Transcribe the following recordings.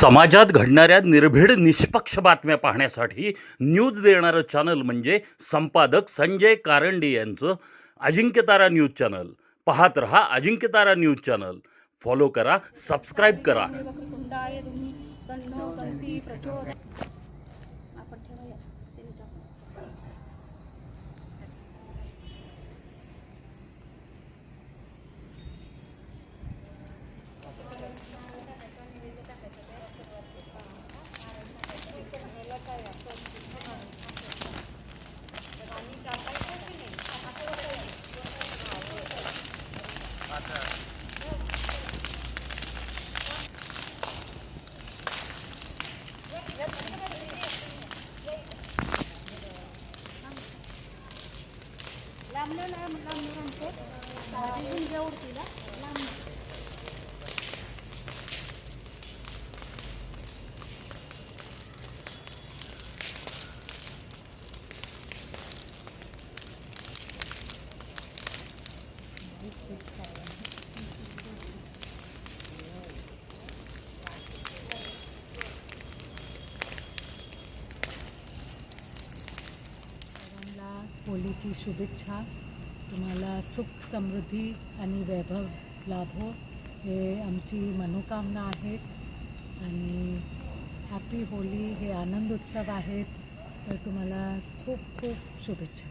समाजात घडणाऱ्या निर्भीड निष्पक्ष बातम्या पाहण्यासाठी न्यूज देणारं चॅनल म्हणजे संपादक संजय कारंडे यांचं अजिंक्यतारा न्यूज चॅनल. पाहत रहा अजिंक्यतारा न्यूज चॅनल. फॉलो करा, सबस्क्राईब करा. होलीची शुभेच्छा. तुम्हाला सुख समृद्धी आणि वैभव लाभो हे आमची मनोकामना आहेत. आणि हॅपी होली हे आनंद उत्सव आहेत. तर तुम्हाला खूप खूप शुभेच्छा.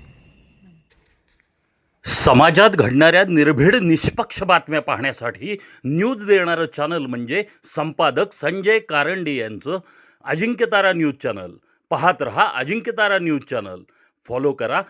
समाजात घडणाऱ्या निर्भीड निष्पक्ष बातम्या पाहण्यासाठी न्यूज देणारं चॅनल म्हणजे संपादक संजय कारंडे यांचं अजिंक्यतारा न्यूज चॅनल. पाहत रहा अजिंक्यतारा न्यूज चॅनल. फॉलो करा,